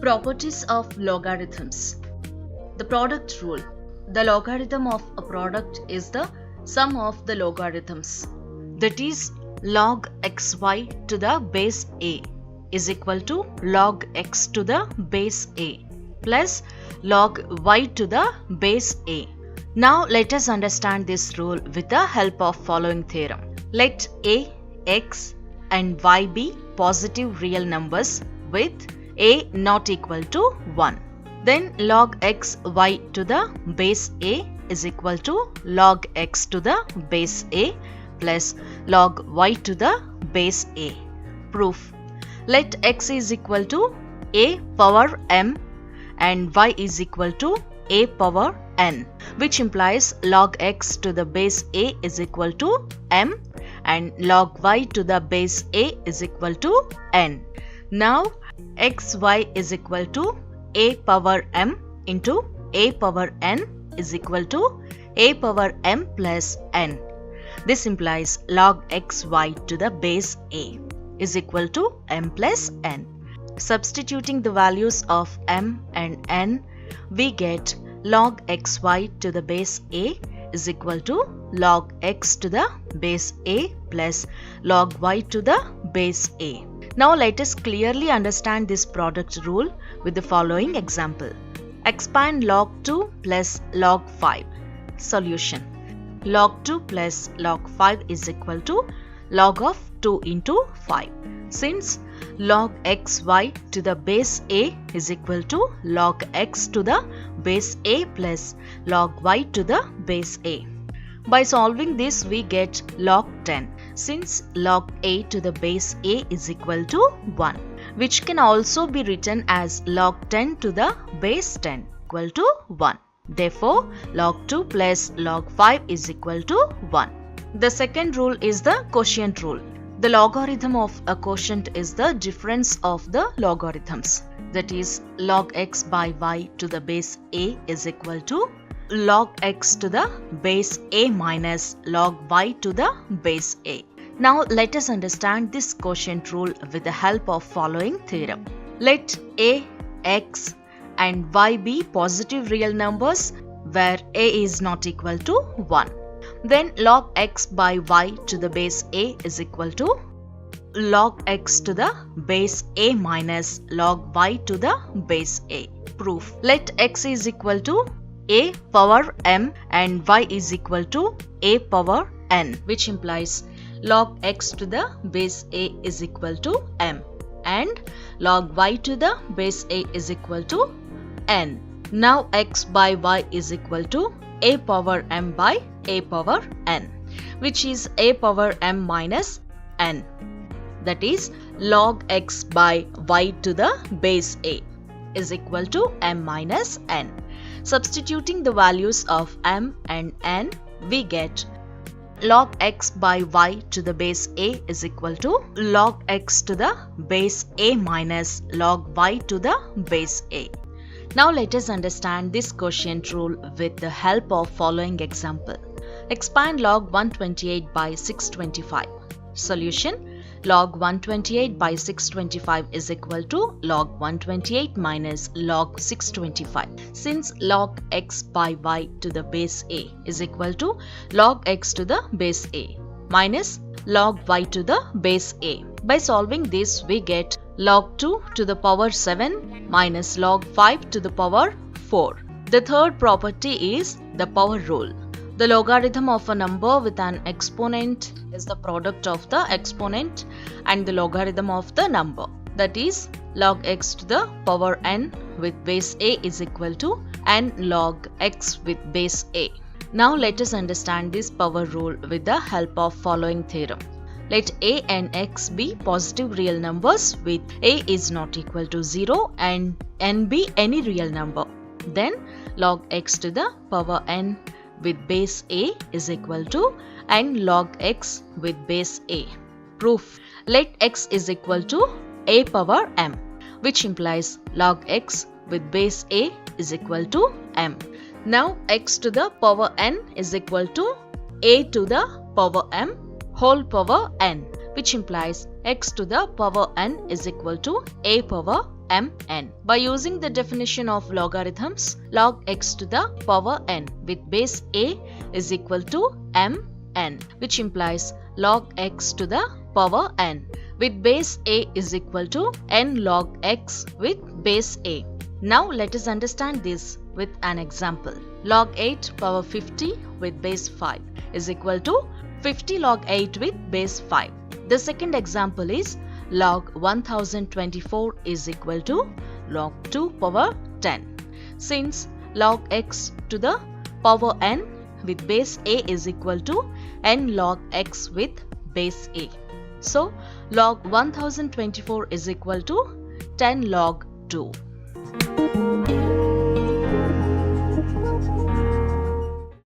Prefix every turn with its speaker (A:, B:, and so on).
A: Properties of logarithms. The product rule. The logarithm of a product is the sum of the logarithms. That is, log xy to the base a is equal to log x to the base a plus log y to the base a. Now let us understand this rule with the help of following theorem. Let a, x and y be positive real numbers with a not equal to 1. Then log x y to the base a is equal to log x to the base a plus log y to the base a. Proof. Let x is equal to a power m and y is equal to a power n, which implies log x to the base a is equal to m and log y to the base a is equal to n. Now xy is equal to a power m into a power n is equal to a power m plus n. This implies log xy to the base a is equal to m plus n. Substituting the values of m and n, we get log xy to the base a is equal to log x to the base a plus log y to the base a. Now let us clearly understand this product rule with the following example. Expand log 2 plus log 5. Solution. Log 2 plus log 5 is equal to log of 2 into 5. Since log xy to the base a is equal to log x to the base a plus log y to the base a. By solving this, we get log 10. Since log a to the base a is equal to 1, which can also be written as log 10 to the base 10 equal to 1. Therefore, log 2 plus log 5 is equal to 1. The second rule is the quotient rule. The logarithm of a quotient is the difference of the logarithms. That is, log x by y to the base a is equal to log x to the base a minus log y to the base a. Now let us understand this quotient rule with the help of following theorem. Let a, x and y be positive real numbers where a is not equal to 1. Then log x by y to the base a is equal to log x to the base a minus log y to the base a. Proof. Let x is equal to a power m and y is equal to a power n, which implies log x to the base a is equal to m and log y to the base a is equal to n. Now x by y is equal to a power m by a power n, which is a power m minus n. That is, log x by y to the base a is equal to m minus n. Substituting the values of m and n, we get log x by y to the base a is equal to log x to the base a minus log y to the base a. Now let us understand this quotient rule with the help of following example. Expand log 128 by 625. Solution. Log 128 by 625 is equal to log 128 minus log 625. Since log x by y to the base a is equal to log x to the base a minus log y to the base a. By solving this, we get log 2 to the power 7 minus log 5 to the power 4. The third property is the power rule. The logarithm of a number with an exponent is the product of the exponent and the logarithm of the number. That is, log x to the power n with base a is equal to n log x with base a. Now let us understand this power rule with the help of following theorem. Let a and x be positive real numbers with a is not equal to 0 and n be any real number. Then log x to the power n with base a is equal to n log x with base a. Proof. Let x is equal to a power m, which implies log x with base a is equal to m. Now x to the power n is equal to a to the power m whole power n, which implies x to the power n is equal to a power mn. By using the definition of logarithms, log x to the power n with base a is equal to mn, which implies log x to the power n with base a is equal to n log x with base a. Now let us understand this with an example. Log 8 power 50 with base 5 is equal to 50 log 8 with base 5. The second example is log 1024 is equal to log 2 power 10. Since log x to the power n with base a is equal to n log x with base a. So log 1024 is equal to 10 log 2.